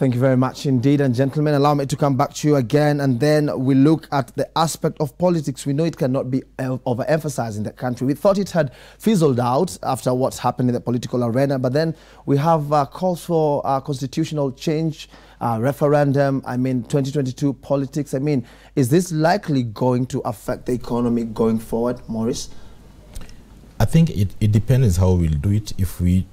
Thank you very much indeed. And gentlemen, allow me to come back to you again, and then we look at the aspect of politics. We know it cannot be overemphasized in the country. We thought it had fizzled out after what's happened in the political arena, but then we have calls for constitutional change, referendum, 2022 politics. Is this likely going to affect the economy going forward, Maurice? I think it depends how we'll do it. If we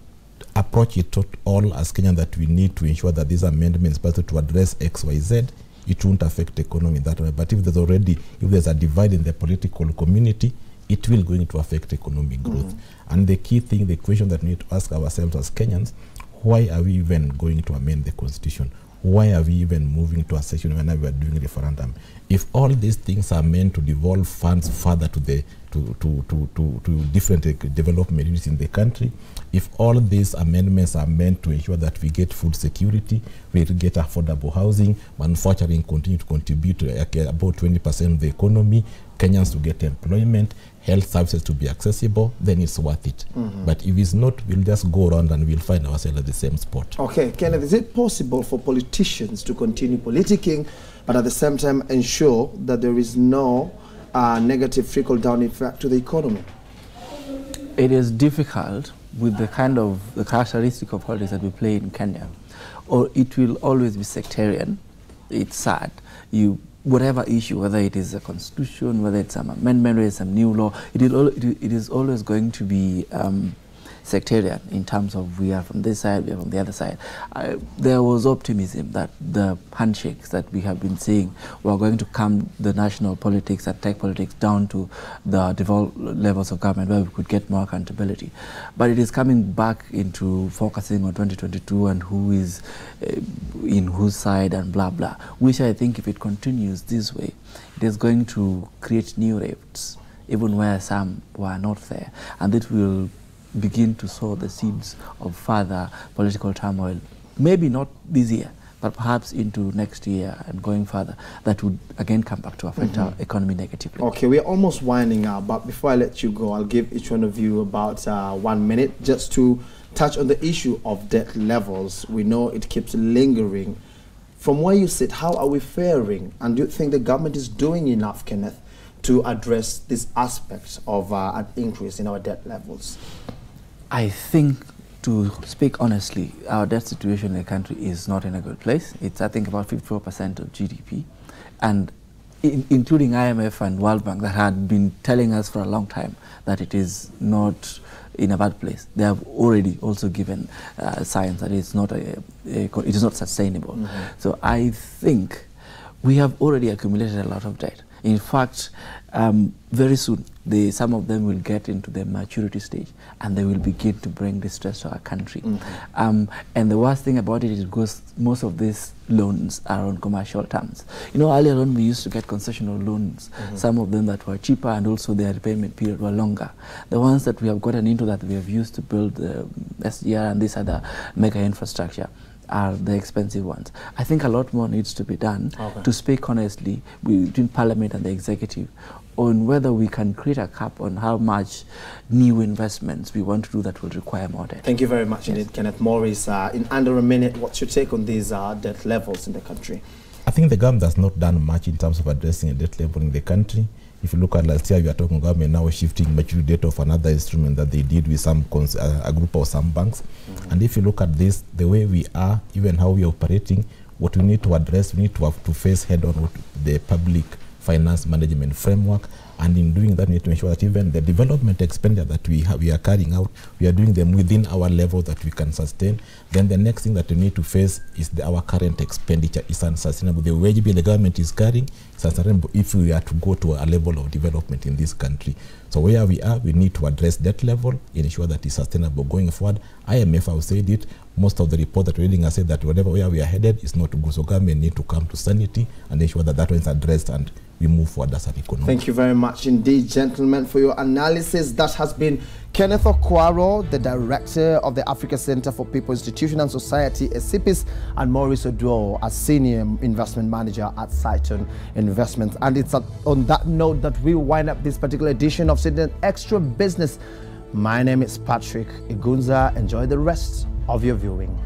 approach it all as Kenyan that we need to ensure that these amendments better to address X, Y, Z, it won't affect the economy that way. But if there's a divide in the political community, it will going to affect economic growth. And the key thing, the question that we need to ask ourselves as Kenyans, why are we even going to amend the constitution? Why are we even moving to a session whenever we are doing a referendum? If all these things are meant to devolve funds further to the to different development units in the country, if all these amendments are meant to ensure that we get food security, we get affordable housing, manufacturing continue to contribute to about 20% of the economy, Kenyans to get employment, health services to be accessible, then it's worth it. But if it's not, we'll just go around and we'll find ourselves at the same spot. Okay, Kenneth, is it possible for politicians to continue politicking, but at the same time ensure that there is no negative trickle-down effect to the economy? It is difficult with the characteristic of politics that we play in Kenya, or it will always be sectarian. It's sad. Whatever issue, whether it is a constitution, whether it's some amendment, whether it's some new law, it is always going to be sectarian in terms of we are from this side, we are from the other side. There was optimism that the handshakes that we have been seeing were going to calm the national politics and tech politics down to the devolved levels of government where we could get more accountability. But it is coming back into focusing on 2022 and who is in whose side and blah blah, which I think if it continues this way, it is going to create new rifts, even where some were not there, and it will begin to sow the seeds of further political turmoil, maybe not this year, but perhaps into next year and going further, that would again come back to affect our economy negatively. Okay, we're almost winding up, but before I let you go, I'll give each one of you about 1 minute just to touch on the issue of debt levels. We know it keeps lingering. From where you sit, how are we faring? And do you think the government is doing enough, Kenneth, to address this aspect of an increase in our debt levels? I think, to speak honestly, our debt situation in the country is not in a good place. It's, I think, about 54% of GDP, and including IMF and World Bank that had been telling us for a long time that it is not in a bad place. They have already also given signs that it's not it is not sustainable. So I think we have already accumulated a lot of debt. In fact, very soon, some of them will get into the maturity stage and they will begin to bring distress to our country. And the worst thing about it is because most of these loans are on commercial terms. You know, earlier on we used to get concessional loans, some of them that were cheaper and also their repayment period were longer. The ones that we have gotten into that we have used to build the SGR and this other mega infrastructure are the expensive ones. I think a lot more needs to be done to speak honestly between Parliament and the Executive on whether we can create a cap on how much new investments we want to do that will require more debt. Thank you very much indeed, Kenneth. Maurice, in under a minute, what's your take on these debt levels in the country? I think the government has not done much in terms of addressing a debt level in the country. If you look at last year, we are talking government now shifting maturity date of another instrument that they did with some a group of some banks. And if you look at this, the way we are, even how we are operating, what we need to address, we need to have to face head on the public finance management framework, and in doing that, we need to ensure that even the development expenditure that we are carrying out, we are doing them within our level that we can sustain. Then the next thing that we need to face is our current expenditure is unsustainable. The wage bill the government is carrying is unsustainable if we are to go to a level of development in this country. So where we are, we need to address that level, ensure that it's sustainable going forward. IMF have said it. Most of the report that we're reading has said that whatever where we are headed is not good. So government need to come to sanity and ensure that that one is addressed and we move forward as an economy. Thank you very much indeed, gentlemen, for your analysis. That has been Kenneth Okwaro, the Director of the Africa Center for People, Institution and Society, ECIPIS, and Maurice Oduo, a Senior Investment Manager at Saiton Investments. And it's on that note that we wind up this particular edition of Sydney Extra Business. My name is Patrick Igunza. Enjoy the rest of your viewing.